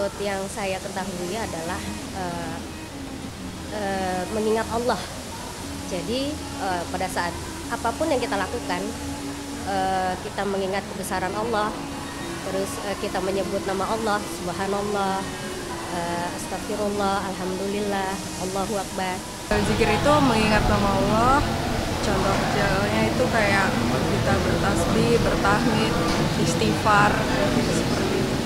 menurut yang saya ketahui adalah mengingat Allah. Jadi pada saat apapun yang kita lakukan, kita mengingat kebesaran Allah, terus kita menyebut nama Allah, subhanallah, astagfirullah, alhamdulillah, Allahu akbar. Zikir itu mengingat nama Allah. Contoh kecilnya itu kayak kita bertasbih, bertahmid, istighfar, seperti itu.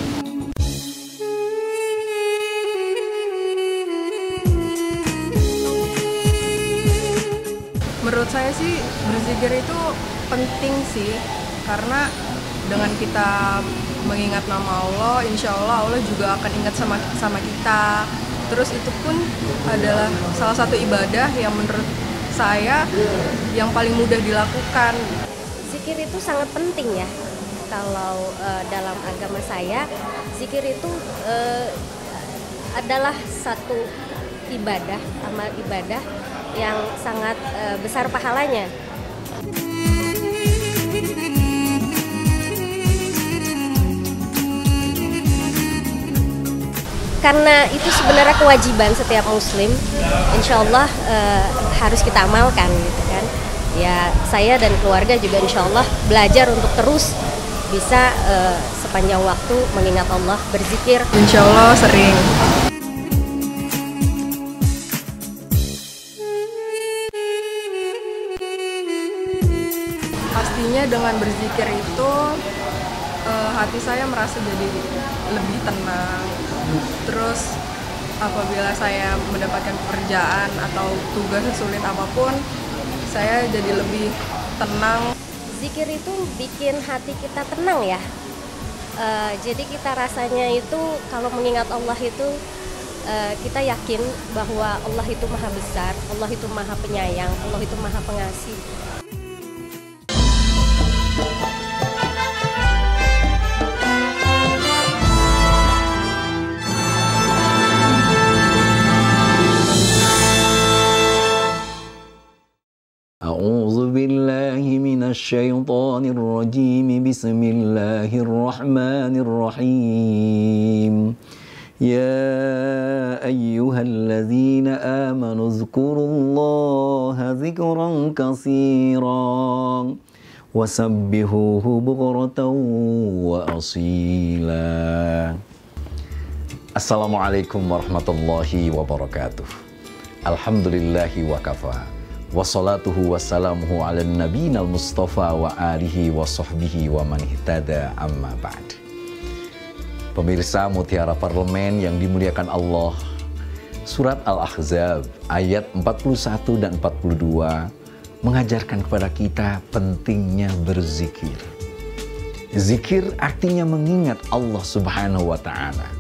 Menurut saya sih berzikir itu penting sih, karena dengan kita mengingat nama Allah, insya Allah Allah juga akan ingat sama kita. Terus itu pun adalah salah satu ibadah yang menurut saya yang paling mudah dilakukan. Zikir itu sangat penting ya. Kalau dalam agama saya, zikir itu adalah satu ibadah, amal ibadah yang sangat besar pahalanya. Karena itu sebenarnya kewajiban setiap muslim, insya Allah harus kita amalkan gitu kan. Ya saya dan keluarga juga insya Allah belajar untuk terus bisa sepanjang waktu mengingat Allah, berzikir. Insya Allah sering. Pastinya dengan berzikir itu hati saya merasa jadi lebih tenang. Terus apabila saya mendapatkan pekerjaan atau tugas sesulit apapun, saya jadi lebih tenang. Zikir itu bikin hati kita tenang ya. Jadi kita rasanya itu kalau mengingat Allah itu kita yakin bahwa Allah itu maha besar, Allah itu maha penyayang, Allah itu maha pengasih. A'udzu billahi minasyaitonir rajim. Bismillahirrahmanirrahim. Ya ayyuhalladzina amanu dzkurullaha dzikran katsiran wasabbihuhu bukratan wa asila. Assalamualaikum warahmatullahi wabarakatuh. Alhamdulillahi wa kafa. Wassalatuhu wassalamuhu ala nabiyina al-mustafa wa alihi wa sahbihi wa man ihtada amma ba'd. Pemirsa Mutiara Parlemen yang dimuliakan Allah, surat Al-Ahzab ayat 41 dan 42 mengajarkan kepada kita pentingnya berzikir. Zikir artinya mengingat Allah Subhanahu wa ta'ala.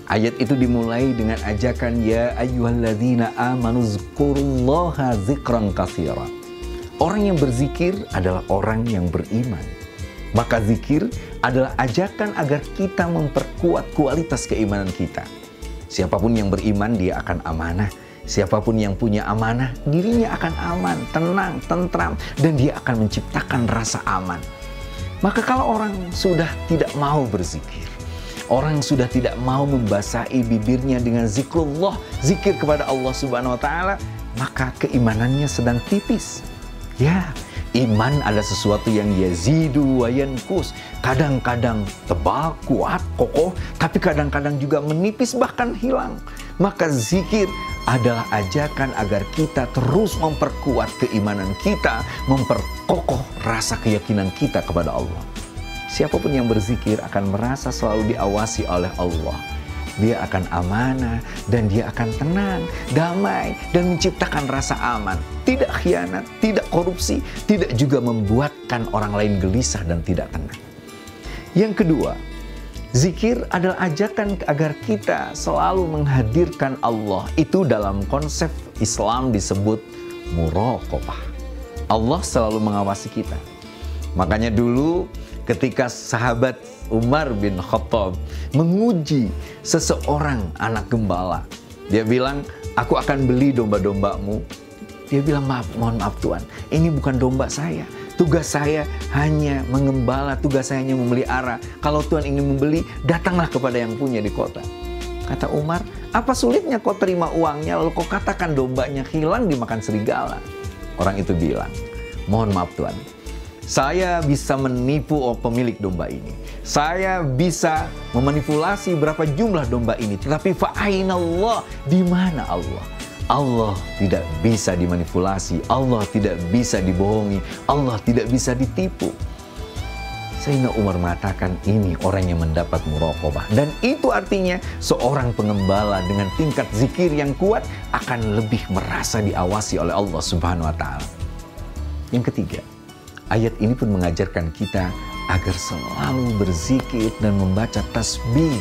Ayat itu dimulai dengan ajakan ya ayyuhalladzina amanu dzkurullaha dzikran katsiran. Orang yang berzikir adalah orang yang beriman. Maka zikir adalah ajakan agar kita memperkuat kualitas keimanan kita. Siapapun yang beriman dia akan amanah. Siapapun yang punya amanah dirinya akan aman, tenang, tentram, dan dia akan menciptakan rasa aman. Maka kalau orang sudah tidak mau berzikir, orang sudah tidak mau membasahi bibirnya dengan zikrullah, zikir kepada Allah Subhanahu wa ta'ala, maka keimanannya sedang tipis. Ya, iman ada sesuatu yang yazidu wa yankus. Kadang-kadang tebal, kuat, kokoh, tapi kadang-kadang juga menipis bahkan hilang. Maka zikir adalah ajakan agar kita terus memperkuat keimanan kita, memperkokoh rasa keyakinan kita kepada Allah. Siapapun yang berzikir akan merasa selalu diawasi oleh Allah. Dia akan amanah dan dia akan tenang, damai, dan menciptakan rasa aman. Tidak khianat, tidak korupsi, tidak juga membuatkan orang lain gelisah dan tidak tenang. Yang kedua, zikir adalah ajakan agar kita selalu menghadirkan Allah. Itu dalam konsep Islam disebut muraqabah. Allah selalu mengawasi kita. Makanya dulu ketika sahabat Umar bin Khattab menguji seseorang anak gembala, dia bilang, aku akan beli domba-dombamu. Dia bilang, mohon maaf Tuhan, ini bukan domba saya. Tugas saya hanya mengembala, tugas saya hanya memelihara. Kalau Tuhan ingin membeli, datanglah kepada yang punya di kota. Kata Umar, apa sulitnya kau terima uangnya lalu kau katakan dombanya hilang dimakan serigala? Orang itu bilang, mohon maaf Tuan, saya bisa menipu pemilik domba ini. Saya bisa memanipulasi berapa jumlah domba ini. Tetapi fa'ainallah, di mana Allah? Allah tidak bisa dimanipulasi. Allah tidak bisa dibohongi. Allah tidak bisa ditipu. Sehingga Umar mengatakan ini orang yang mendapat muraqabah. Dan itu artinya seorang pengembala dengan tingkat zikir yang kuat akan lebih merasa diawasi oleh Allah Subhanahu wa Ta'ala. Yang ketiga, ayat ini pun mengajarkan kita agar selalu berzikir dan membaca tasbih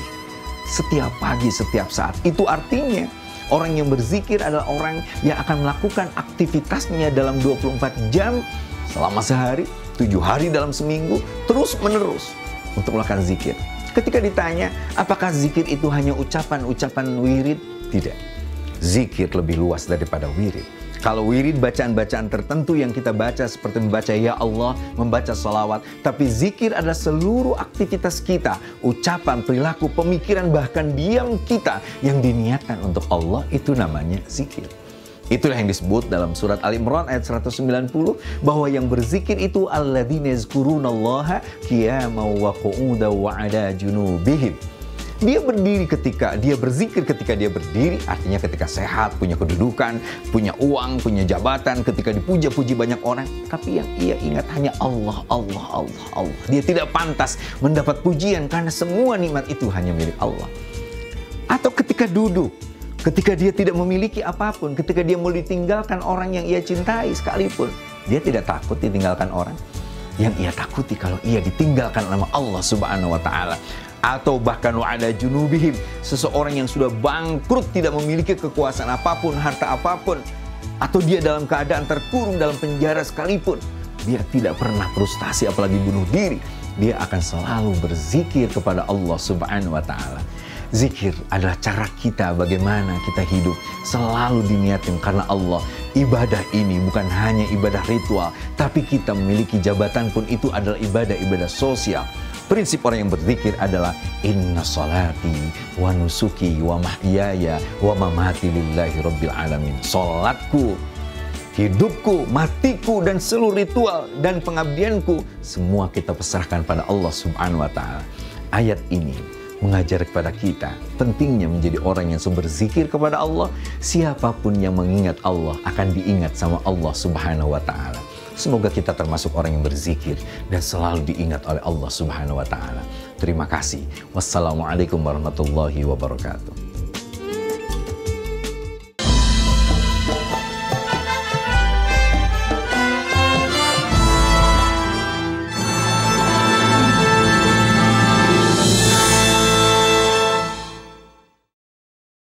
setiap pagi, setiap saat. Itu artinya orang yang berzikir adalah orang yang akan melakukan aktivitasnya dalam 24 jam selama sehari, 7 hari dalam seminggu, terus menerus untuk melakukan zikir. Ketika ditanya, apakah zikir itu hanya ucapan-ucapan wirid? Tidak. Zikir lebih luas daripada wirid. Kalau wirid bacaan-bacaan tertentu yang kita baca seperti membaca ya Allah, membaca salawat. Tapi zikir adalah seluruh aktivitas kita, ucapan, perilaku, pemikiran, bahkan diam kita yang diniatkan untuk Allah, itu namanya zikir. Itulah yang disebut dalam surat Ali Imran ayat 190 bahwa yang berzikir itu alladzina yazkurunallaha qiyaman wa qu'udan wa 'ala junubihim. Dia berdiri ketika dia berzikir, ketika dia berdiri artinya ketika sehat, punya kedudukan, punya uang, punya jabatan, ketika dipuja-puji banyak orang, tapi yang ia ingat hanya Allah, Allah, Allah, Allah. Dia tidak pantas mendapat pujian karena semua nikmat itu hanya milik Allah. Atau ketika duduk, ketika dia tidak memiliki apapun, ketika dia mau ditinggalkan orang yang ia cintai sekalipun, dia tidak takut ditinggalkan orang. Yang ia takuti kalau ia ditinggalkan oleh Allah Subhanahu wa Ta'ala. Atau bahkan wa'ada junubihim, seseorang yang sudah bangkrut, tidak memiliki kekuasaan apapun, harta apapun, atau dia dalam keadaan terkurung dalam penjara sekalipun, dia tidak pernah frustasi apalagi bunuh diri. Dia akan selalu berzikir kepada Allah Subhanahu wa Ta'ala. Zikir adalah cara kita bagaimana kita hidup selalu diniatkan karena Allah. Ibadah ini bukan hanya ibadah ritual, tapi kita memiliki jabatan pun itu adalah ibadah-ibadah sosial. Prinsip orang yang berzikir adalah inna salati wa nusuki wa mahyaya wa mamati lillahi rabbil alamin. Salatku, hidupku, matiku, dan seluruh ritual dan pengabdianku semua kita pasrahkan pada Allah Subhanahu wa Ta'ala. Ayat ini mengajar kepada kita pentingnya menjadi orang yang berzikir kepada Allah. Siapapun yang mengingat Allah akan diingat sama Allah Subhanahu wa Ta'ala. Semoga kita termasuk orang yang berzikir dan selalu diingat oleh Allah Subhanahu wa Ta'ala. Terima kasih. Wassalamualaikum warahmatullahi wabarakatuh.